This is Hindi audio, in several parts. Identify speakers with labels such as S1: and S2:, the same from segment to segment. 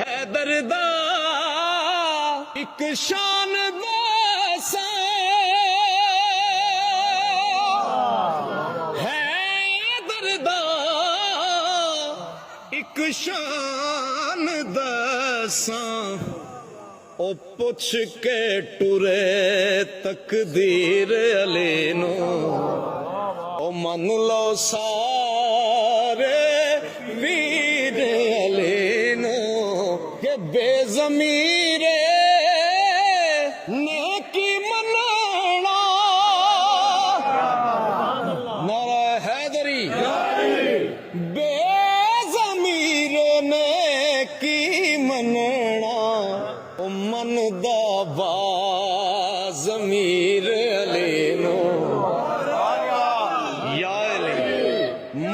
S1: हैदर दा एक शान दसा हैदर दा एक शान दसा ओ पुछ के टुरे तकदीर अली नो ओ मन लो सारे वीर अली नो के बेज़मीरे ने की मनाना नारा हैदरी बेज़मीरे ने की मनाना ओ मन दा ज़मीर अली नो या अली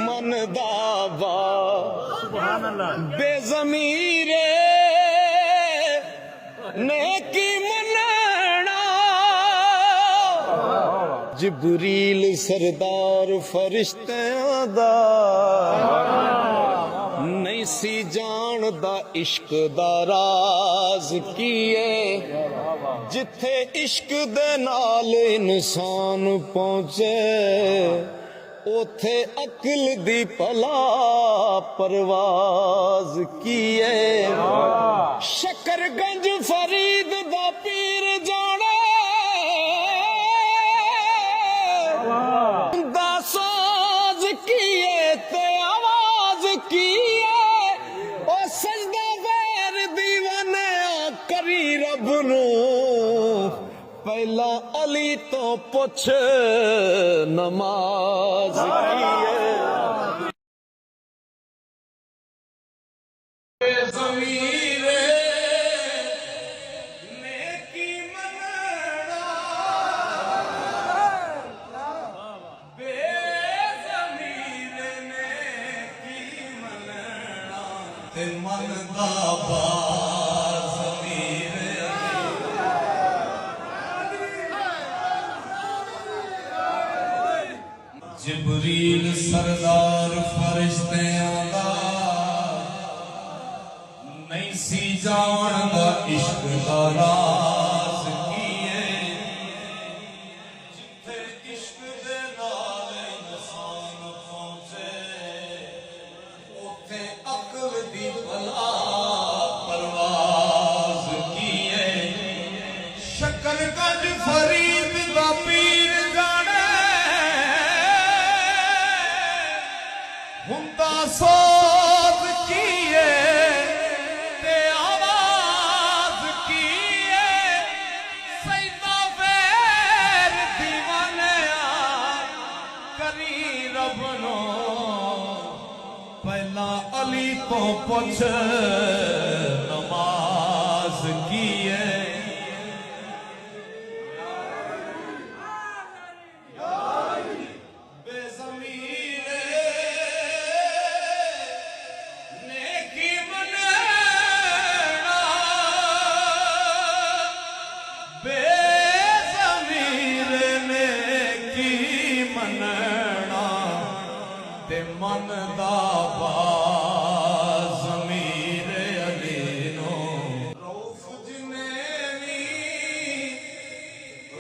S1: मन दा बेज़मीरे ने की मनाना जिबरील सरदार फरिश्तियां दा नहीं सी जानदा इश्क दा राज कीए जिथे इश्क दे नाल इंसान पहुंचे ओथे अकल दी भला परवाज कीए शकरगंज फरीद दा पीर जाने दा साज कीए ते आवाज कीए ओ सजदा वैर दीवाने करी रब नू पहला अली तो पुछ नमाज कीए ज़मीरे ने की मनाना बेज़मीरे ने की मनाना ते मन दा जिबरील सरदार फरिश्तियां दा नहीं सी जानदा इश्क दा राज कीए जिथे इश्क दे नाल इंसान पहुंचे ओथे अकल दी भला परवाज कीए शकरगंज फरीद दा पीर जाने हुंदा सोज कीए ते आवाज कीए सैदा वैर दीवाने करी रब नो पहला अली तो पुछ नमाज कीए मन दा ज़मीर अली नो रऊफ जिने भी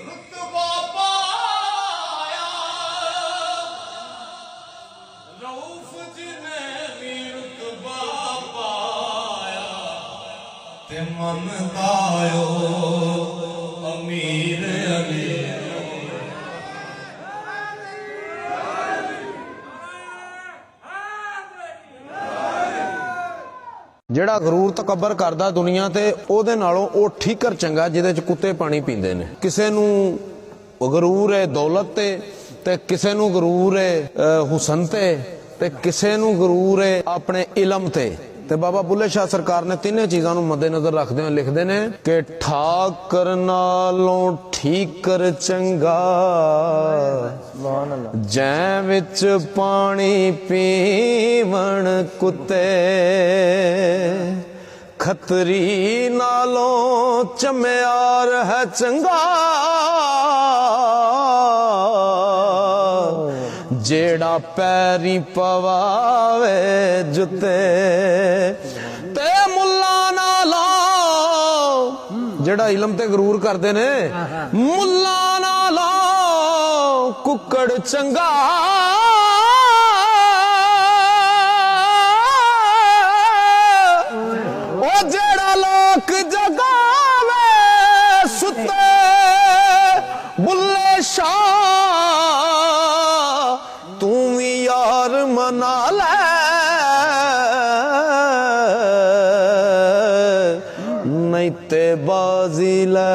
S1: रुतबा पाया रऊफ जिने भी रुतबा पाया ते मन दायो अमीर अली ਜਿਹੜਾ ਗਰੂਰ ਤਕੱਬਰ ਕਰਦਾ ਦੁਨੀਆ ਤੇ ਉਹਦੇ ਨਾਲੋਂ ਉਹ ਠੀਕਰ ਚੰਗਾ ਜਿਹਦੇ ਚ ਕੁੱਤੇ ਪਾਣੀ ਪੀਂਦੇ ਨੇ ਕਿਸੇ ਨੂੰ ਗਰੂਰ ਹੈ ਦੌਲਤ ਤੇ ਕਿਸੇ ਨੂੰ ਗਰੂਰ ਹੈ ਹੁਸਨ ਤੇ ਕਿਸੇ ਨੂੰ ਗਰੂਰ ਹੈ ਆਪਣੇ ਇਲਮ ਤੇ बाबा बुल्ले शाह सरकार ने तीनों चीज़ों को मद्देनजर रखते हुए लिखते हैं कि ठाकर नालों ठीकर चंगा जै विच पानी पीवण कुत्ते खतरी नालों चम्यार है चंगा जेड़ा पैरी पवावे जुते ते मुल्ला ਜਿਹੜਾ ਇਲਮ ਤੇ ਗਰੂਰ ਕਰਦੇ ਨੇ ਮੁੱਲਾ ਨਾਲੋਂ ਕੁੱਕੜ ਚੰਗਾ ਉਹ ਜਿਹੜਾ ਲੋਕ ਜਗਾਵੇ ਸੁੱਤੇ ਬੁੱਲੇ ਸ਼ਾਹ ਤੂੰ ਵੀ ਯਾਰ ਮਨਾ ਲੈ नहीं ते बाजी ले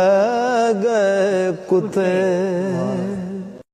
S1: गए कुत्ते।